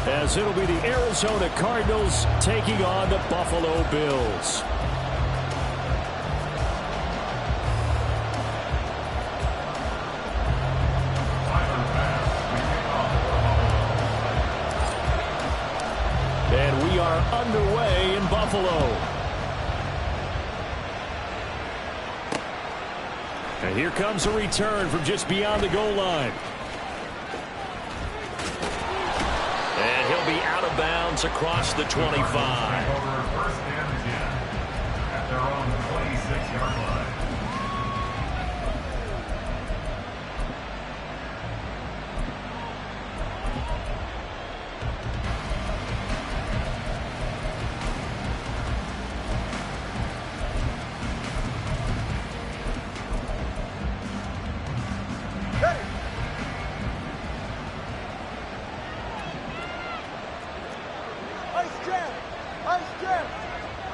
as it'll be the Arizona Cardinals taking on the Buffalo Bills. And we are underway in Buffalo. And here comes a return from just beyond the goal line. And he'll be out of bounds across the 25. First and 10 at their own 26-yard line.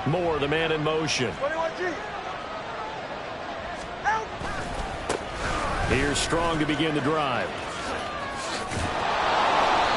Moore, the man in motion. Here's Strong to begin the drive.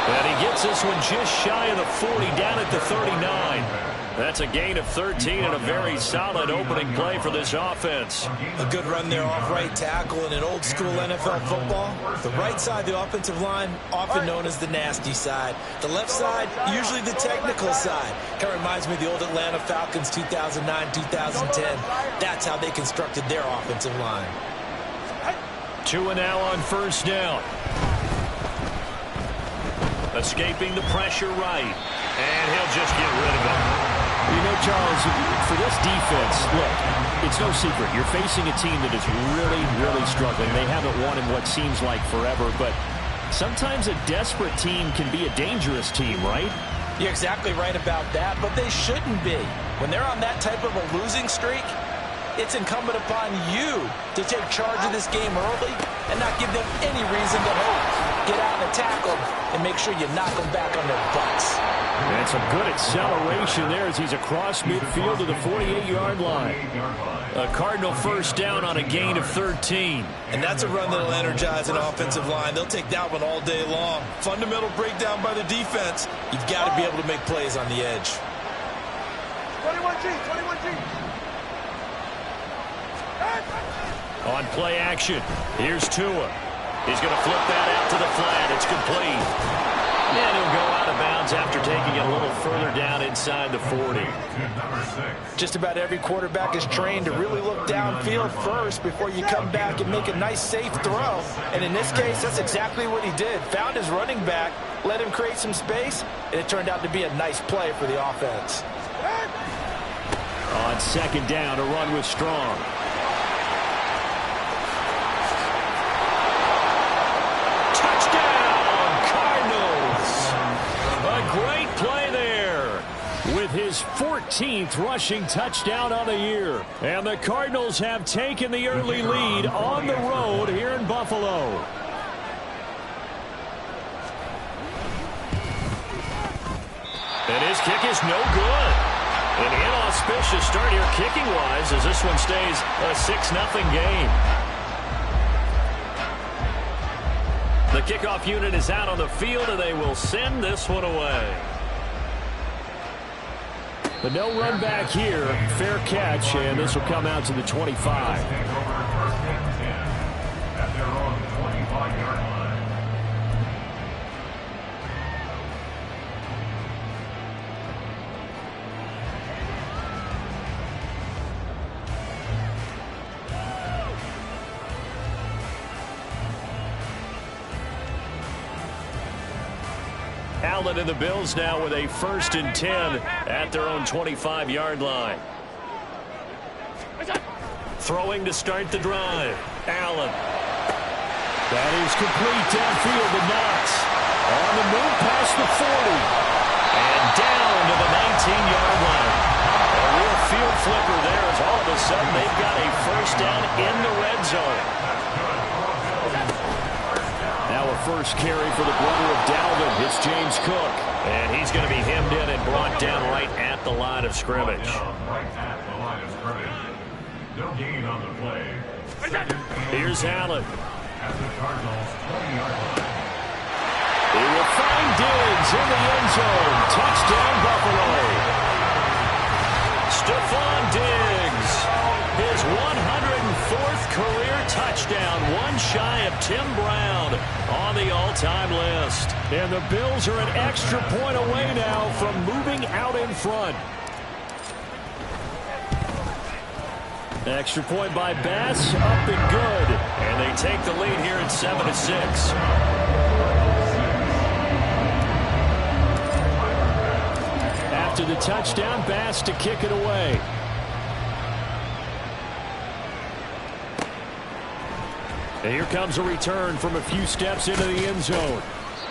And he gets this one just shy of the 40, down at the 39. That's a gain of 13 and a very solid opening play for this offense. A good run there off right tackle in an old school NFL football. The right side of the offensive line, often known as the nasty side. The left side, usually the technical side. Kind of reminds me of the old Atlanta Falcons 2009-2010. That's how they constructed their offensive line. 2 now on first down. Escaping the pressure right. And he'll just get rid of it. You know, Charles, for this defense, look, it's no secret. You're facing a team that is really, really struggling. They haven't won in what seems like forever, but sometimes a desperate team can be a dangerous team, right? You're exactly right about that, but they shouldn't be. When they're on that type of a losing streak, it's incumbent upon you to take charge of this game early and not give them any reason to hope. Get out and attack them and make sure you knock them back on their butts. And some good acceleration there as he's across midfield to the 48-yard line. A Cardinal first down on a gain of 13. And that's a run that'll energize an offensive line. They'll take that one all day long. Fundamental breakdown by the defense. You've got to be able to make plays on the edge. 21G. On play action, here's Tua. He's going to flip that out to the flat. It's complete. And he'll go out of bounds after taking it a little further down inside the 40. Just about every quarterback is trained to really look downfield first before you come back and make a nice, safe throw. And in this case, that's exactly what he did. Found his running back, let him create some space, and it turned out to be a nice play for the offense. On second down, a run with Strong. Great play there with his 14th rushing touchdown on the year. And the Cardinals have taken the early lead on the road here in Buffalo. And his kick is no good. An inauspicious start here kicking-wise as this one stays a 6-0 game. The kickoff unit is out on the field, and they will send this one away. But no run back here. Fair catch, and this will come out to the 25. At their own 25-yard line. Allen and the Bills now with a 1st and 10 at their own 25-yard line. Throwing to start the drive. Allen. That is complete downfield to Knox. On the move past the 40. And down to the 19-yard line. A real field flipper there as all of a sudden they've got a first down in the red zone. Now a first carry for the brother of Dalvin. It's James Cook. And he's going to be hemmed in and brought down right at the line of scrimmage. Right at the line of scrimmage. No gain on the play. Here's Allen. At the Cardinals' 20-yard line. He will find Diggs in the end And the Bills are an extra point away now from moving out in front. Extra point by Bass, up and good. And they take the lead here at 7-6. After the touchdown, Bass to kick it away. And here comes a return from a few steps into the end zone.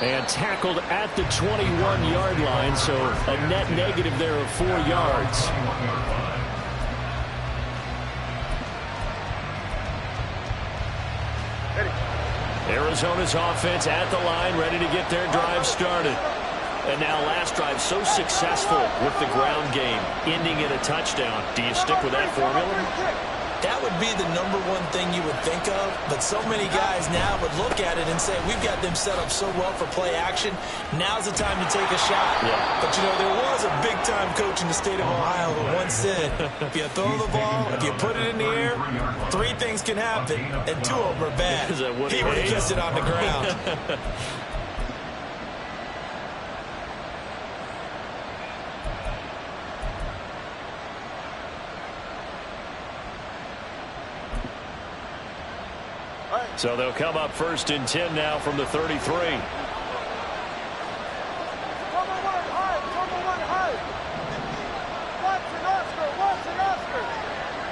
And tackled at the 21-yard line, so a net negative there of 4 yards. Arizona's offense at the line, ready to get their drive started. And now last drive so successful with the ground game, ending in a touchdown. Do you stick with that formula? That would be the #1 thing you would think of, but so many guys now would look at it and say, we've got them set up so well for play action, now's the time to take a shot. Yeah. But, you know, there was a big-time coach in the state of Ohio who once said, if you throw the ball, if you put it in the air, 3 things can happen, and 2 of them are bad. He would have kept it on the ground. So they'll come up 1st and 10 now from the 33.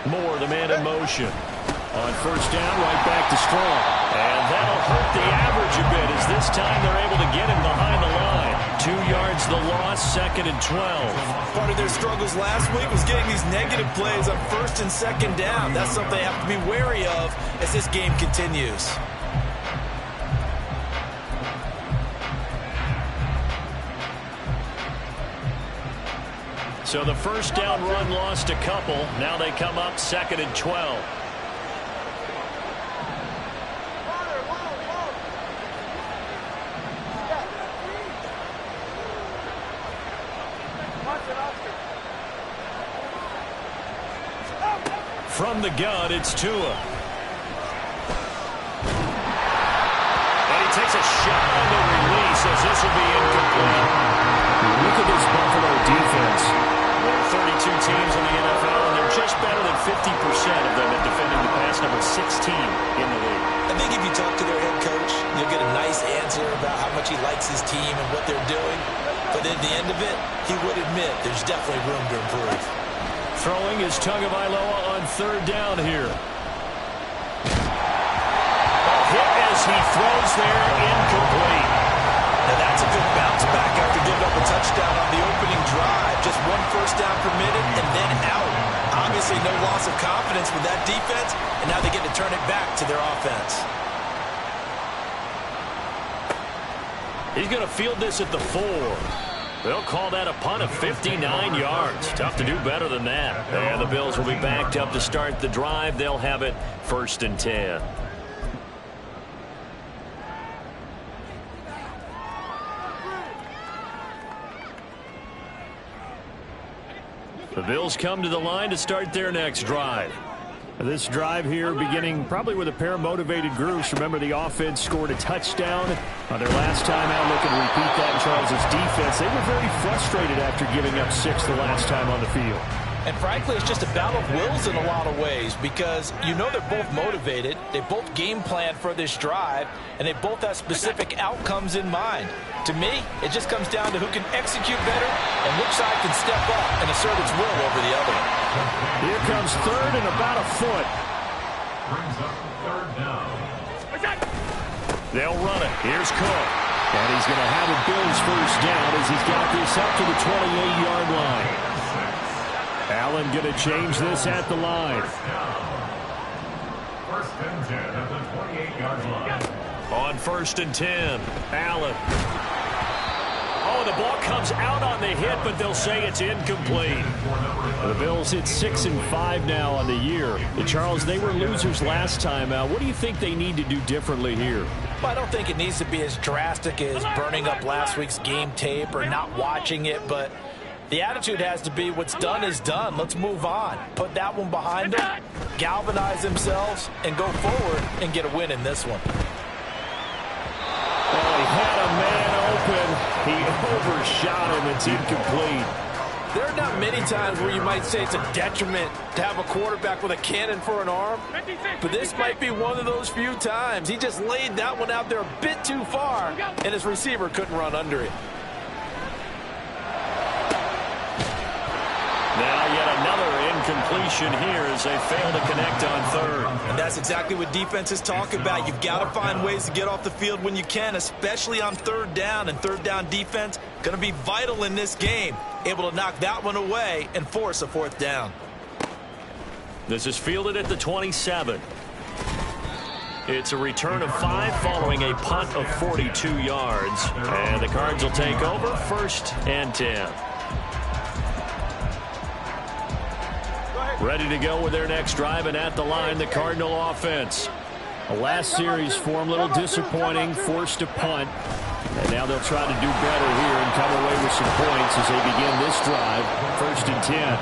Moore, the man in motion. On 1st down, right back to Strong. And that'll hurt the average a bit, as this time they're able to get him behind the line. 2 yards the loss, 2nd and 12. Part of their struggles last week was getting these negative plays on 1st and 2nd down. That's something they have to be wary of as this game continues. So the 1st down run lost a couple. Now they come up 2nd and 12. From the gun, it's Tua. And he takes a shot on the release as this will be incomplete. Look at this Buffalo defense. There are 32 teams in the NFL, and they're just better than 50% of them at defending the pass, number 16 in the league. I think if you talk to their head coach, you'll get a nice answer about how much he likes his team and what they're doing. But at the end of it, he would admit there's definitely room to improve. Throwing is Tagovailoa on 3rd down here. A hit as he throws there, incomplete. Now that's a good bounce back after giving up a touchdown on the opening drive. Just 1 first down permitted and then out. Obviously no loss of confidence with that defense, and now they get to turn it back to their offense. He's going to field this at the 4. They'll call that a punt of 59 yards. Tough to do better than that. And the Bills will be backed up to start the drive. They'll have it 1st and 10. The Bills come to the line to start their next drive. This drive here beginning probably with a pair of motivated groups. Remember, the offense scored a touchdown on their last time out. Looking to repeat that in Charles' defense. They were very frustrated after giving up 6 the last time on the field. And frankly, it's just a battle of wills in a lot of ways, because you know they're both motivated, they both game plan for this drive, and they both have specific outcomes in mind. To me, it just comes down to who can execute better and which side can step up and assert its will over the other. Here comes 3rd and about a foot. Brings up 3rd down. They'll run it. Here's Cook. And he's going to have a Bills 1st down as he's got this up to the 28-yard line. Allen going to change this at the line. 1st and 10 at the 28-yard line. On 1st and 10, Allen. Oh, the ball comes out on the hit, but they'll say it's incomplete. The Bills hit 6-5 now on the year. Charles, they were losers last time out. What do you think they need to do differently here? Well, I don't think it needs to be as drastic as burning up last week's game tape or not watching it, but the attitude has to be what's done is done. Let's move on. Put that one behind them, galvanize themselves, and go forward and get a win in this one. Well, he had a man He overshot him. It's incomplete. There are not many times where you might say it's a detriment to have a quarterback with a cannon for an arm, but this might be one of those few times. He just laid that one out there a bit too far, and his receiver couldn't run under it. Now yet another incompletion here as they fail to connect on third. And that's exactly what defenses talk about. You've got to find ways to get off the field when you can, especially on third down. And third down defense going to be vital in this game. Able to knock that one away and force a fourth down. This is fielded at the 27. It's a return of 5 following a punt of 42 yards. And the Cards will take over 1st and 10. Ready to go with their next drive, and at the line, the Cardinal offense. The last series for them, a little disappointing, forced a punt. And now they'll try to do better here and come away with some points as they begin this drive, 1st and 10.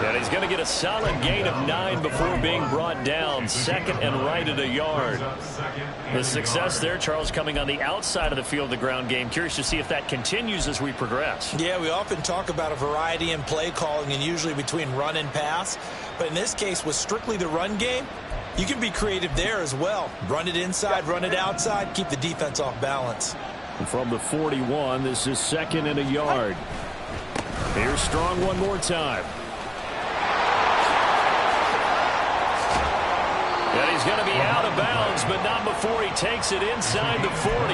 And he's going to get a solid gain of 9 before being brought down, 2nd and right at a yard. The success there, Charles, coming on the outside of the field, the ground game. Curious to see if that continues as we progress. Yeah, we often talk about a variety in play calling and usually between run and pass. But in this case, with strictly the run game, you can be creative there as well. Run it inside, run it outside, keep the defense off balance. And from the 41, this is 2nd and a yard. Here's Strong one more time. And he's going to be out of bounds, but not before he takes it inside the 40.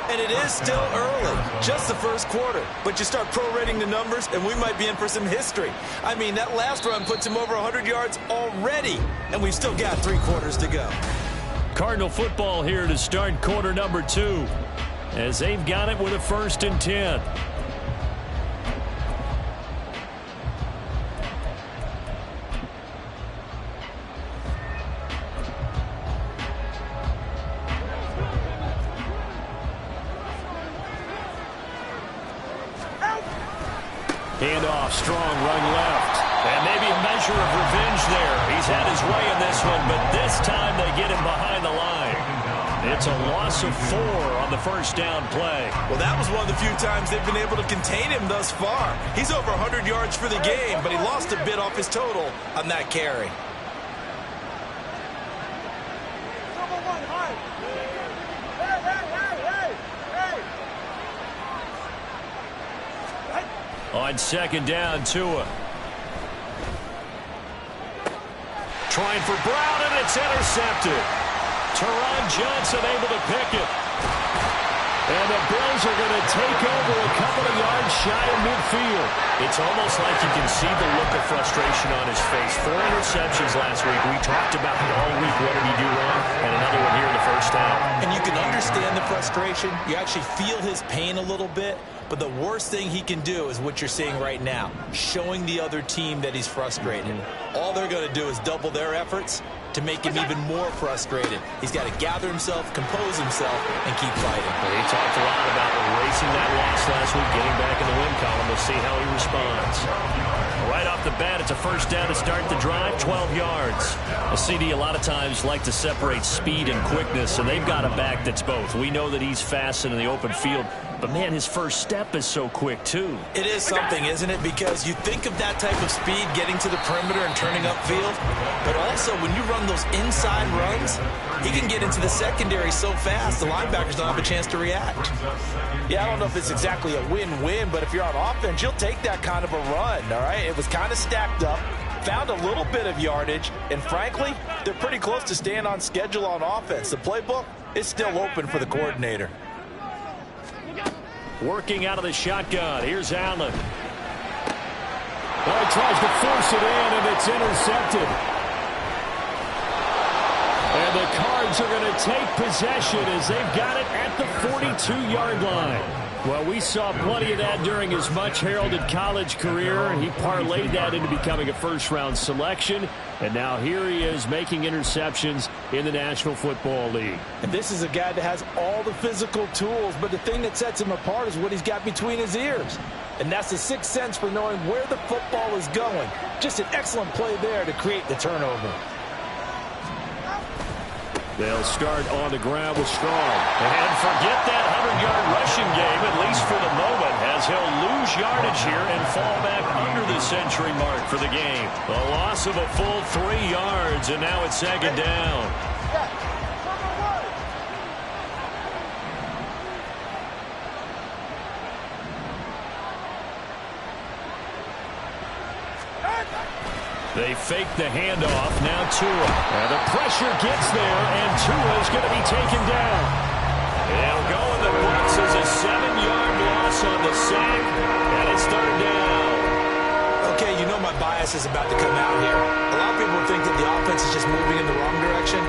And it is still early, just the first quarter. But you start prorating the numbers, and we might be in for some history. I mean, that last run puts him over 100 yards already, and we've still got 3 quarters to go. Cardinal football here to start quarter number 2, as they've got it with a 1st and 10. Handoff, Strong, run left. And maybe a measure of revenge there. He's had his way in this one, but this time they get him behind the line. It's a loss of 4 on the 1st down play. Well, that was one of the few times they've been able to contain him thus far. He's over 100 yards for the game, but he lost a bit off his total on that carry. On 2nd down, Tua. Trying for Brown, and it's intercepted. Teron Johnson able to pick it. And the Bills are going to take over a couple of yards shy of midfield. It's almost like you can see the look of frustration on his face. 4 interceptions last week. We talked about it all week. What did he do wrong? And another one here in the 1st half. And you can understand the frustration. You actually feel his pain a little bit. But the worst thing he can do is what you're seeing right now, showing the other team that he's frustrated. All they're going to do is double their efforts to make him even more frustrated. He's got to gather himself, compose himself, and keep fighting. Well, he talked a lot about erasing that loss last week, getting back in the win column. We'll see how he responds. Right off the bat, it's a 1st down to start the drive, 12 yards. A CD a lot of times like to separate speed and quickness, and they've got a back that's both. We know that he's fast in the open field, but, man, his first step is so quick, too. It is something, isn't it? Because you think of that type of speed getting to the perimeter and turning upfield, but also when you run those inside runs, he can get into the secondary so fast the linebackers don't have a chance to react. Yeah, I don't know if it's exactly a win-win, but if you're on offense, you'll take that kind of a run, all right? It was kind of stacked up, found a little bit of yardage, and frankly, they're pretty close to staying on schedule on offense. The playbook is still open for the coordinator. Working out of the shotgun. Here's Allen. Well, he tries to force it in, and it's intercepted. And the Cards are going to take possession as they've got it at the 42-yard line. Well, we saw plenty of that during his much-heralded college career. He parlayed that into becoming a first-round selection. And now here he is making interceptions in the National Football League. And this is a guy that has all the physical tools, but the thing that sets him apart is what he's got between his ears. And that's the 6th sense for knowing where the football is going. Just an excellent play there to create the turnover. They'll start on the ground with Strong. And forget that 100-yard rushing game, at least for the half-century mark for the game. A loss of a full 3 yards, and now it's second down. They fake the handoff. Now Tua. And the pressure gets there, and Tua is going to be taken down. It'll go in the books as a 7-yard loss on the sack, and it's third down. Okay, you know my bias is about to come out here. A lot of people think that the offense is just moving in the wrong direction.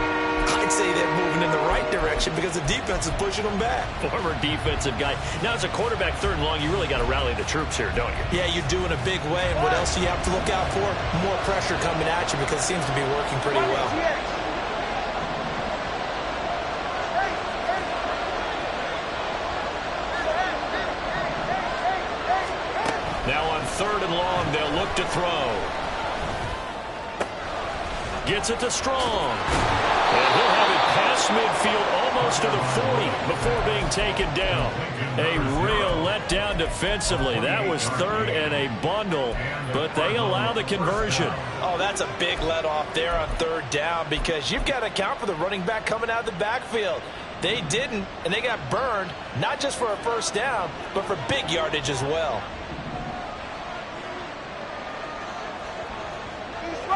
I'd say they're moving in the right direction because the defense is pushing them back. Former defensive guy. Now, as a quarterback, third and long, you really got to rally the troops here, don't you? Yeah, you do in a big way. And what else do you have to look out for? More pressure coming at you because it seems to be working pretty well. Now on third and long, they'll look to throw. Gets it to Strong. And he'll have it past midfield almost to the 40 before being taken down. A real letdown defensively. That was third and a bundle, but they allow the conversion. Oh, that's a big let off there on third down because you've got to account for the running back coming out of the backfield. They didn't, and they got burned, not just for a first down, but for big yardage as well.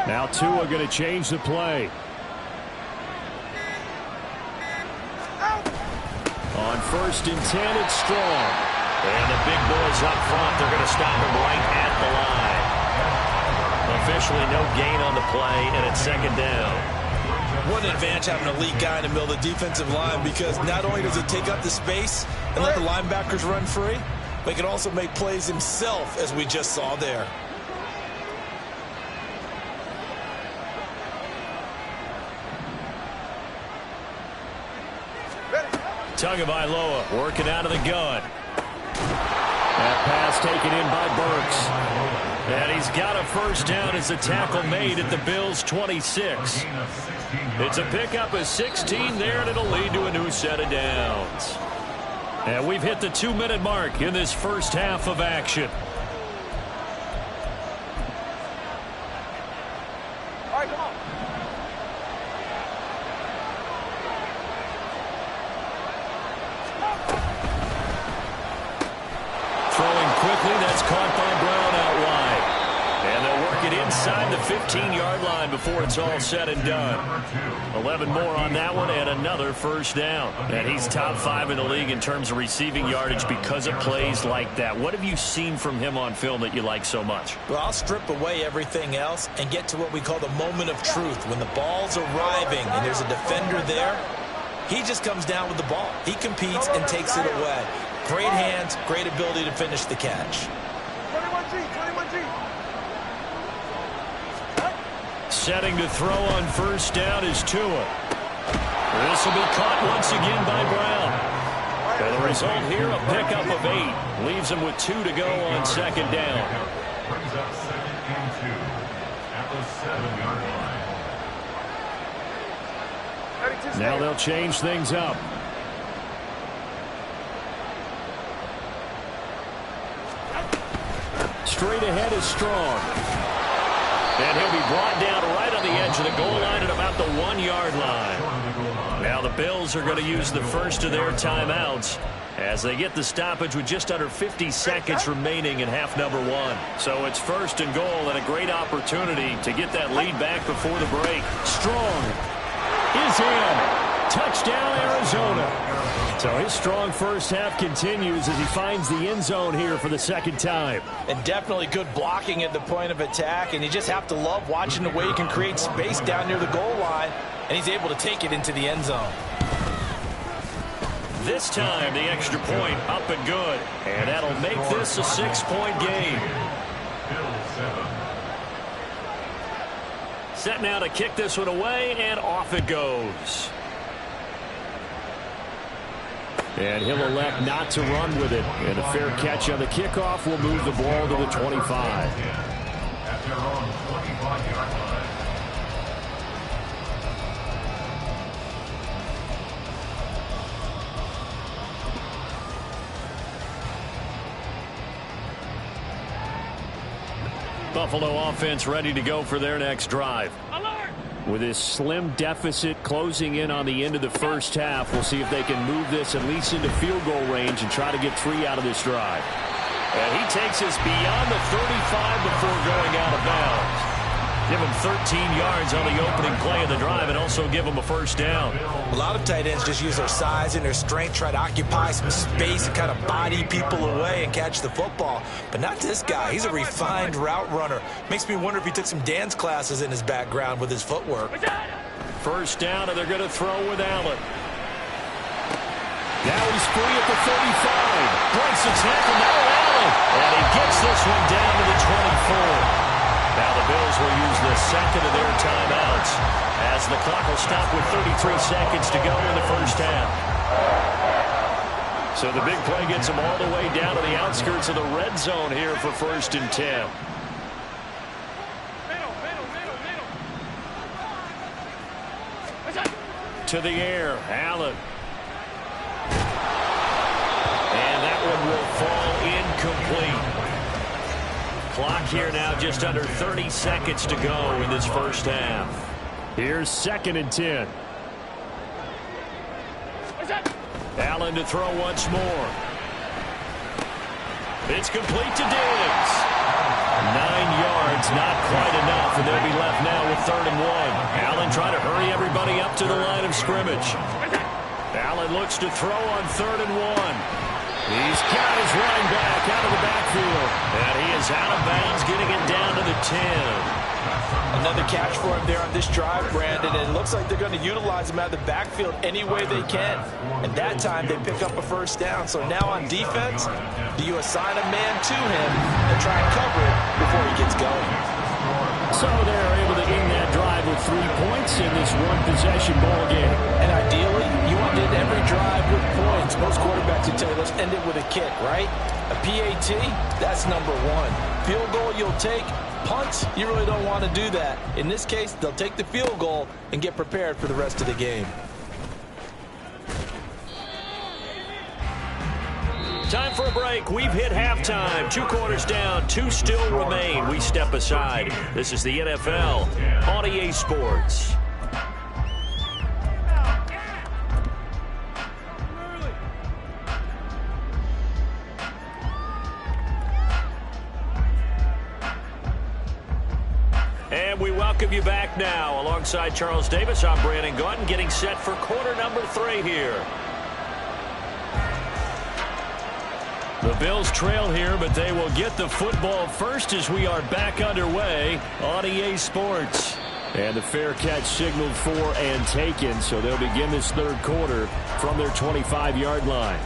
Now Tua going to change the play. On first and 10, it's Strong. And the big boys up front, they're going to stop him right at the line. Officially no gain on the play, and it's second down. What an advantage having an elite guy in the middle of the defensive line because not only does he take up the space and let the linebackers run free, but he can also make plays himself, as we just saw there. Tagovailoa working out of the gun. That pass taken in by Burks. And he's got a first down as a tackle made at the Bills' 26. It's a pickup of 16 there, and it'll lead to a new set of downs. And we've hit the 2-minute mark in this first half of action. All right, come on. Throwing quickly, that's caught by Brown out wide. And they'll work it inside the 15-yard line before it's all said and done. 11 more on that one and another first down. And he's top 5 in the league in terms of receiving yardage because of plays like that. What have you seen from him on film that you like so much? Well, I'll strip away everything else and get to what we call the moment of truth. When the ball's arriving and there's a defender there, he just comes down with the ball. He competes and takes it away. Great hands, great ability to finish the catch. 21G. Setting to throw on first down is Tua. This will be caught once again by Brown. And the result here, a pickup of 8. Leaves him with 2 to go on second down. Brings up 2nd and 2 at the 7-yard line. Now they'll change things up. Straight ahead is Strong. And he'll be brought down right on the edge of the goal line at about the 1-yard line. Now the Bills are going to use the first of their timeouts as they get the stoppage with just under 50 seconds remaining in half number 1. So it's first and goal and a great opportunity to get that lead back before the break. Strong is in. Touchdown, Arizona. So his strong first half continues as he finds the end zone here for the second time. And definitely good blocking at the point of attack, and you just have to love watching the way he can create space down near the goal line, and he's able to take it into the end zone. This time, the extra point up and good, and that'll make this a 6-point game. Set now to kick this one away, and off it goes. And he'll elect not to run with it. And a fair catch on the kickoff will move the ball to the 25. At their own 25-yard line. Buffalo offense ready to go for their next drive. With this slim deficit closing in on the end of the first half, we'll see if they can move this at least into field goal range and try to get 3 out of this drive. And he takes us beyond the 35 before going out of bounds. Give him 13 yards on the opening play of the drive and also give him a first down. A lot of tight ends just use their size and their strength, try to occupy some space and kind of body people away and catch the football. But not this guy. He's a refined route runner. Makes me wonder if he took some dance classes in his background with his footwork. First down, and they're going to throw with Allen. Now he's free at the 35. Breaks the tackle, now Allen. And he gets this one down to the 24. Now the Bills will use the second of their timeouts as the clock will stop with 33 seconds to go in the first half. So the big play gets them all the way down to the outskirts of the red zone here for 1st and 10. To the air, Allen. And that one will fall incomplete. Clock here now just under 30 seconds to go in this first half. Here's 2nd and 10. Allen to throw once more. It's complete to Diggs. 9 yards, not quite enough, and they'll be left now with 3rd and 1. Allen trying to hurry everybody up to the line of scrimmage. Allen looks to throw on 3rd and 1. He's got his running back out of the backfield. And he is out of bounds, getting it down to the 10. Another catch for him there on this drive, Brandon. And it looks like they're going to utilize him out of the backfield any way they can. And that time they pick up a first down. So now on defense, do you assign a man to him and try and cover it before he gets going? So they're able to end that drive with 3 points in this one-possession ball game. And ideally, you want to end every drive with points. Most quarterbacks would tell you, let's end it with a kick, right? A PAT, that's number 1. Field goal you'll take. Punts, you really don't want to do that. In this case, they'll take the field goal and get prepared for the rest of the game. Time for a break. We've hit halftime. 2 quarters down. 2 still remain. We step aside. This is the NFL on EA Sports. And we welcome you back now. Alongside Charles Davis, I'm Brandon Gaudin, getting set for quarter number 3 here. The Bills trail here, but they will get the football first as we are back underway on EA Sports. And the fair catch signaled for and taken, so they'll begin this 3rd quarter from their 25-yard line.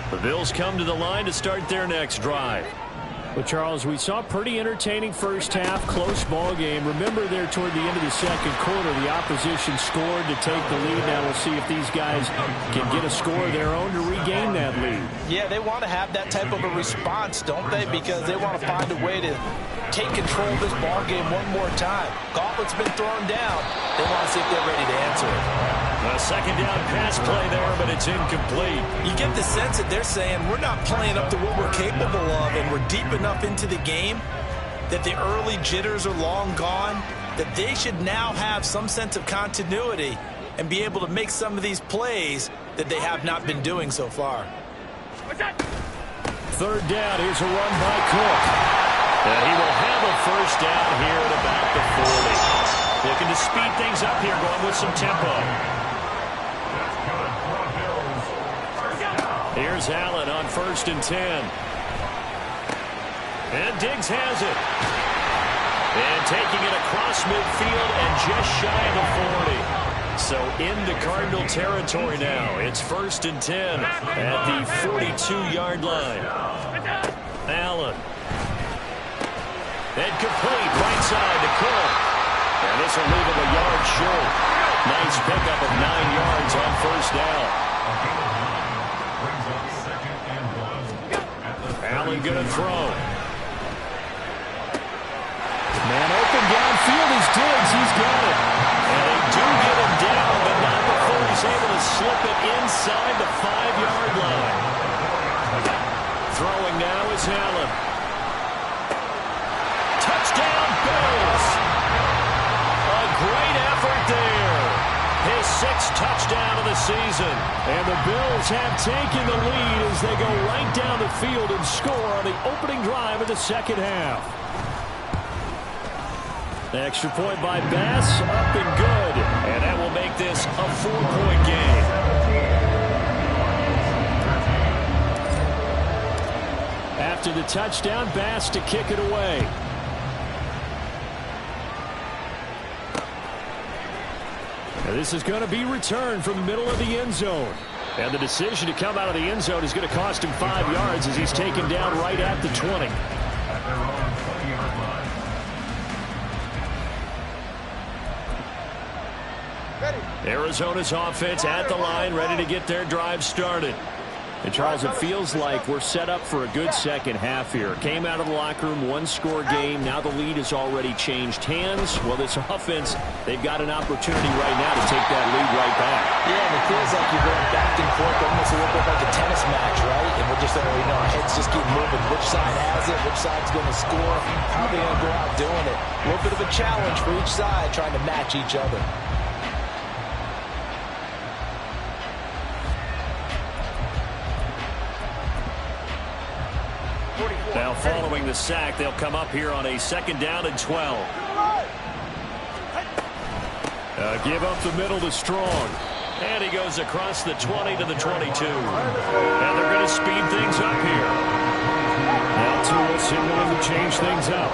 The Bills come to the line to start their next drive. Well, Charles, we saw a pretty entertaining first half, close ball game. Remember there toward the end of the 2nd quarter, the opposition scored to take the lead. Now we'll see if these guys can get a score of their own to regain that lead. Yeah, they want to have that type of a response, don't they? Because they want to find a way to take control of this ball game one more time. Gauntlet's been thrown down. They want to see if they're ready to answer it. A 2nd down pass play there, but it's incomplete. You get the sense that they're saying we're not playing up to what we're capable of, and we're deep enough into the game that the early jitters are long gone, that they should now have some sense of continuity and be able to make some of these plays that they have not been doing so far. 3rd down, here's a run by Cook. And he will have a first down here at about the 40. Looking to speed things up here, going with some tempo. Here's Allen on 1st and 10. And Diggs has it. And taking it across midfield and just shy of the 40. So into Cardinal territory now. It's 1st and 10 at the 42-yard line. Allen. And complete right side to Cook. And this will leave him a yard short. Nice pickup of 9 yards on first down. Allen going to throw. Man open downfield is Diggs. He's got it. And they do get him down, but not before he's able to slip it inside the 5-yard line. Throwing now is Allen. Touchdown, Bills. A great effort there. His 6th touchdown of the season. And the Bills have taken the lead as they go right down the field and score on the opening drive of the second half. Extra point by Bass, up and good. And that will make this a 4-point game. After the touchdown, Bass to kick it away. And this is going to be returned from the middle of the end zone. And the decision to come out of the end zone is going to cost him 5 yards as he's taken down right at the 20. Arizona's offense at the line, ready to get their drive started. And, Charles, it feels like we're set up for a good second half here. Came out of the locker room, 1-score game. Now the lead has already changed hands. Well, this offense, they've got an opportunity right now to take that lead right back. Yeah, and it feels like you're going back and forth almost a little bit like a tennis match, right? And we're just, our heads just keep moving. Which side has it? Which side's going to score? How are they going to go out doing it? A little bit of a challenge for each side, trying to match each other. Now following the sack, they'll come up here on a 2nd down and 12. Give up the middle to Strong. And he goes across the 20 to the 22. And they're going to speed things up here. Now Tua signaling to change things up.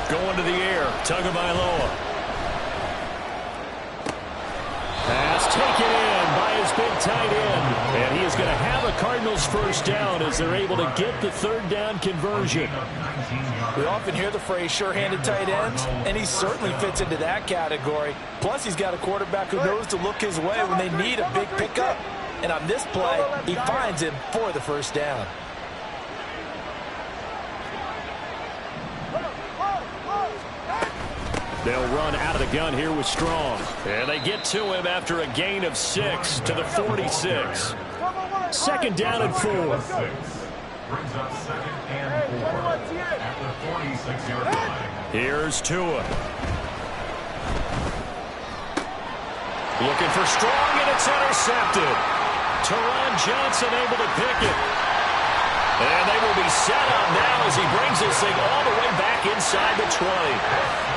Going to the air. Tagovailoa. Pass taken in by his big tight end. And he is going to have a Cardinals first down as they're able to get the 3rd down conversion. We often hear the phrase sure-handed tight ends, and he certainly fits into that category. Plus, he's got a quarterback who knows to look his way when they need a big pickup. And on this play, he finds him for the first down. They'll run out of the gun here with Strong. And they get to him after a gain of 6 to the 46. 2nd down and 4. Brings up 2nd and 4 at the 46-yard line. Here's Tua. Looking for Strong, and it's intercepted. Teron Johnson able to pick it. And they will be set up now as he brings this thing all the way back inside the 20.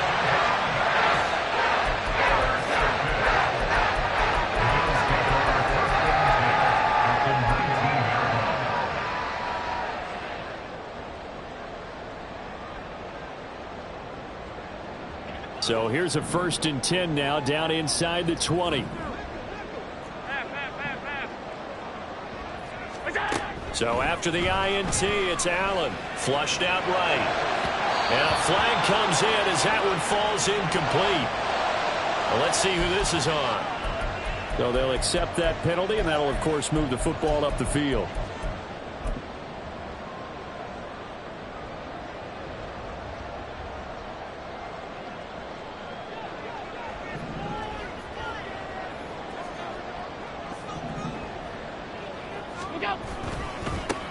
So here's a 1st and 10 now down inside the 20. So after the INT, it's Allen. Flushed out right. And a flag comes in as that one falls incomplete. Well, let's see who this is on. So they'll accept that penalty, and that'll, of course, move the football up the field.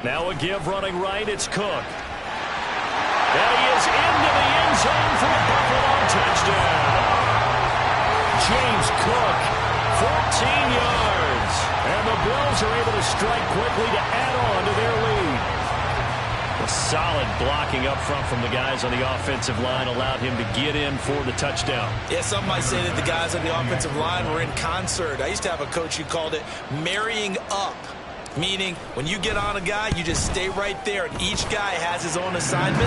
Now a give running right, it's Cook. And he is into the end zone for a Buffalo touchdown. James Cook, 14 yards. And the Bills are able to strike quickly to add on to their lead. A solid blocking up front from the guys on the offensive line allowed him to get in for the touchdown. Yeah, some might say that the guys on the offensive line were in concert. I used to have a coach who called it marrying up. Meaning, when you get on a guy, you just stay right there, and each guy has his own assignment.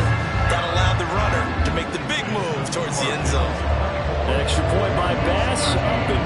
That allowed the runner to make the big move towards the end zone. Extra point by Bass, up and